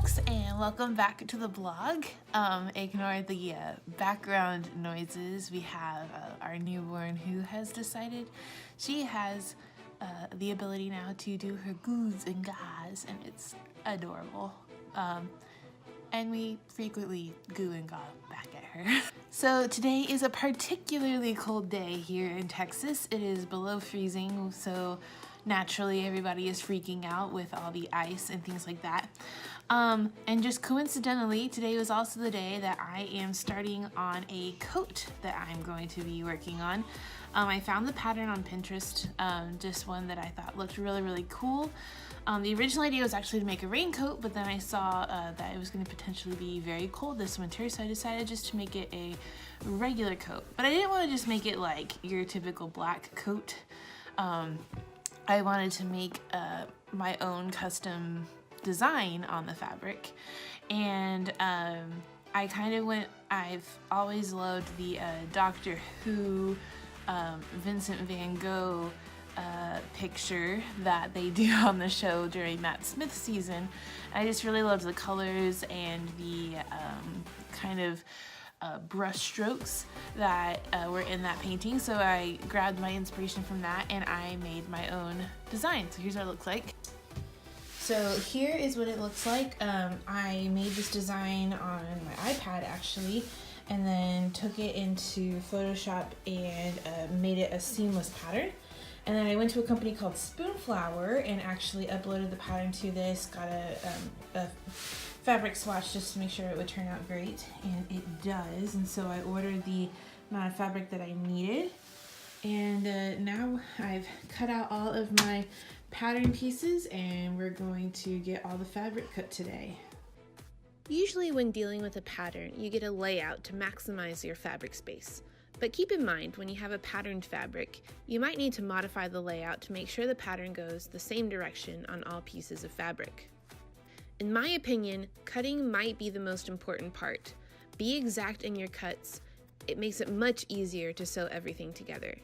folks, and welcome back to the blog. Ignore the background noises. We have our newborn who has decided she has the ability now to do her goos and ga's, and it's adorable. And we frequently goo and gaw back at her. So today is a particularly cold day here in Texas. It is below freezing, so naturally everybody is freaking out with all the ice and things like that. And just coincidentally, today was also the day that I am starting on a coat that I'm going to be working on. I found the pattern on Pinterest, just one that I thought looked really cool. The original idea was actually to make a raincoat, but then I saw that it was going to potentially be very cold this winter, so I decided just to make it a regular coat. But I didn't want to just make it like your typical black coat. I wanted to make my own custom design on the fabric, and I kind of I've always loved the Doctor Who Vincent van Gogh picture that they do on the show during Matt Smith's season. I just really loved the colors and the kind of brush strokes that were in that painting, so I grabbed my inspiration from that and I made my own design. So here's what it looks like. So here is what it looks like. I made this design on my iPad actually, and then took it into Photoshop and made it a seamless pattern. And then I went to a company called Spoonflower and actually uploaded the pattern to this, got a fabric swatch just to make sure it would turn out great, and it does. And so I ordered the amount of fabric that I needed, and now I've cut out all of my pattern pieces and we're going to get all the fabric cut today. Usually when dealing with a pattern, you get a layout to maximize your fabric space. But keep in mind, when you have a patterned fabric, you might need to modify the layout to make sure the pattern goes the same direction on all pieces of fabric. In my opinion, cutting might be the most important part. Be exact in your cuts. It makes it much easier to sew everything together.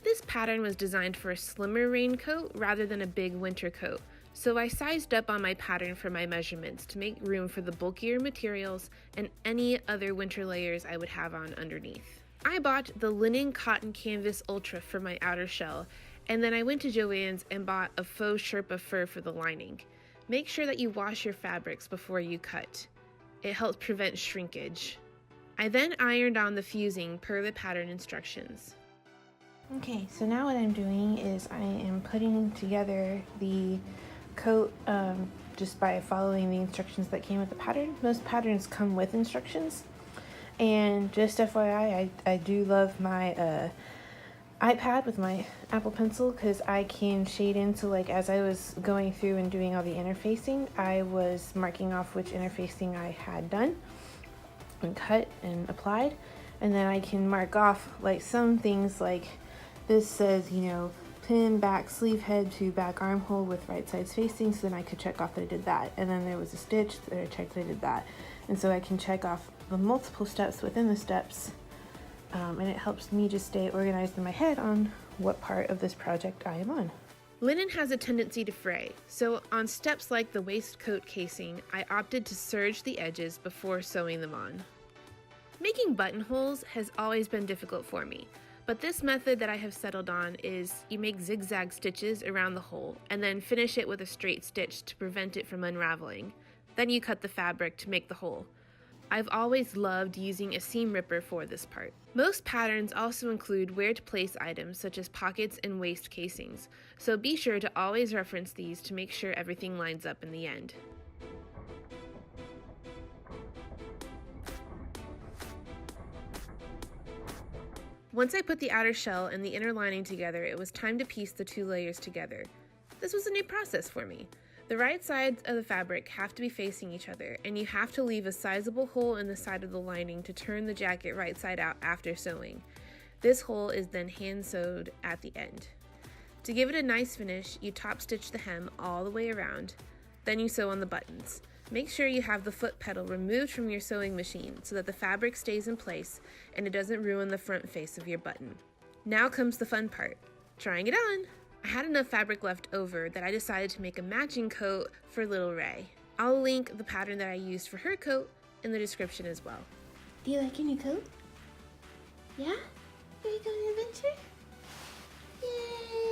This pattern was designed for a slimmer raincoat rather than a big winter coat, so I sized up on my pattern for my measurements to make room for the bulkier materials and any other winter layers I would have on underneath. I bought the linen cotton canvas ultra for my outer shell, and then I went to Joann's and bought a faux Sherpa fur for the lining. Make sure that you wash your fabrics before you cut. It helps prevent shrinkage. I then ironed on the fusing per the pattern instructions. Okay, so now what I'm doing is I am putting together the coat just by following the instructions that came with the pattern. Most patterns come with instructions. And just FYI, I do love my iPad with my Apple Pencil because I can shade in. So like as I was going through and doing all the interfacing, I was marking off which interfacing I had done and cut and applied. And then I can mark off like some things, like this says, you know, pin back sleeve head to back armhole with right sides facing, so then I could check off that I did that. And then there was a stitch that I checked that I did that. And so I can check off the multiple steps within the steps, and it helps me just stay organized in my head on what part of this project I am on. Linen has a tendency to fray, so on steps like the waistcoat casing, I opted to serge the edges before sewing them on. Making buttonholes has always been difficult for me, but this method that I have settled on is you make zigzag stitches around the hole and then finish it with a straight stitch to prevent it from unraveling. Then you cut the fabric to make the hole. I've always loved using a seam ripper for this part. Most patterns also include where to place items such as pockets and waist casings, so be sure to always reference these to make sure everything lines up in the end. Once I put the outer shell and the inner lining together, it was time to piece the two layers together. This was a new process for me. The right sides of the fabric have to be facing each other, and you have to leave a sizable hole in the side of the lining to turn the jacket right side out after sewing. This hole is then hand sewed at the end. To give it a nice finish, you top stitch the hem all the way around, then you sew on the buttons. Make sure you have the foot pedal removed from your sewing machine so that the fabric stays in place and it doesn't ruin the front face of your button. Now comes the fun part, trying it on. I had enough fabric left over that I decided to make a matching coat for little Ray. I'll link the pattern that I used for her coat in the description as well. Do you like your new coat? Yeah? Are you going on an adventure? Yay!